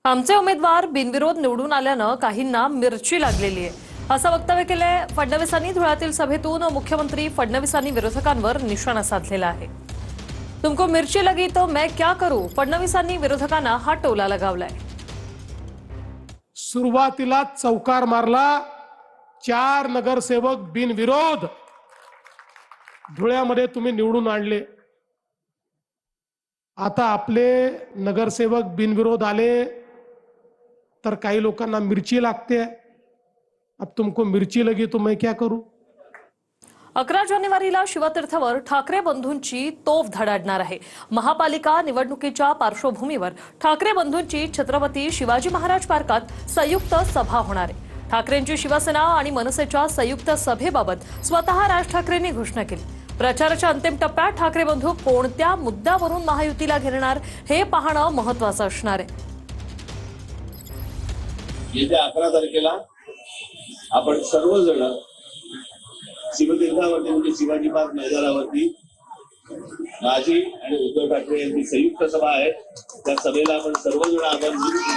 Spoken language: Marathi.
आमचे उमेदवार बिनविरोध निवडून आल्यानं काहींना मिरची लागलेली आहे, असं वक्तव्य केलंय फडणवीसांनी धुळ्यातील सभेतून मुख्यमंत्री फडणवीसांनी विरोधकांवर निशाणा साधलेला आहे। तुमको मिर्ची लगी तो मैं क्या करूं, फडणवीसांनी विरोधकांना हा टोला लगावलाय। सुरुवातीला चौकार मारला, 4 नगरसेवक बिनविरोध धुळ्यामध्ये तुम्ही निवडून आणले। आता आपले नगरसेवक बिनविरोध आले तर काही लोकांना मिर्ची लागते। अब तुमको मिर्ची लगी तो मैं क्या करूं। 11 जानेवारीला शिवतीर्थवर ठाकरे बंधूंची तोफ धडाडणार आहे। महापालिका निवडणुकीच्या पार्श्वभूमीवर ठाकरे बंधूंची छत्रपती शिवाजी महाराज पार्कात संयुक्त सभा होणार आहे। ठाकरेंची शिवसेना आणि मनसेच्या संयुक्त सभेबाबत स्वतः राज ठाकरेंनी घोषणा केली। प्रचाराच्या अंतिम टप्प्यात ठाकरे बंधू कोणत्या मुद्द्यावरून महायुतीला घेरणार हे पाहणं महत्त्वाचं असणार आहे। येत्या 11 तारखेला आपण सर्वजण शिवतीर्थावरती म्हणजे शिवाजी पार्क मैदानावरती माझी आणि उद्धव ठाकरे यांची संयुक्त सभा आहे। त्या सभेला आपण सर्वजण आमंत्रित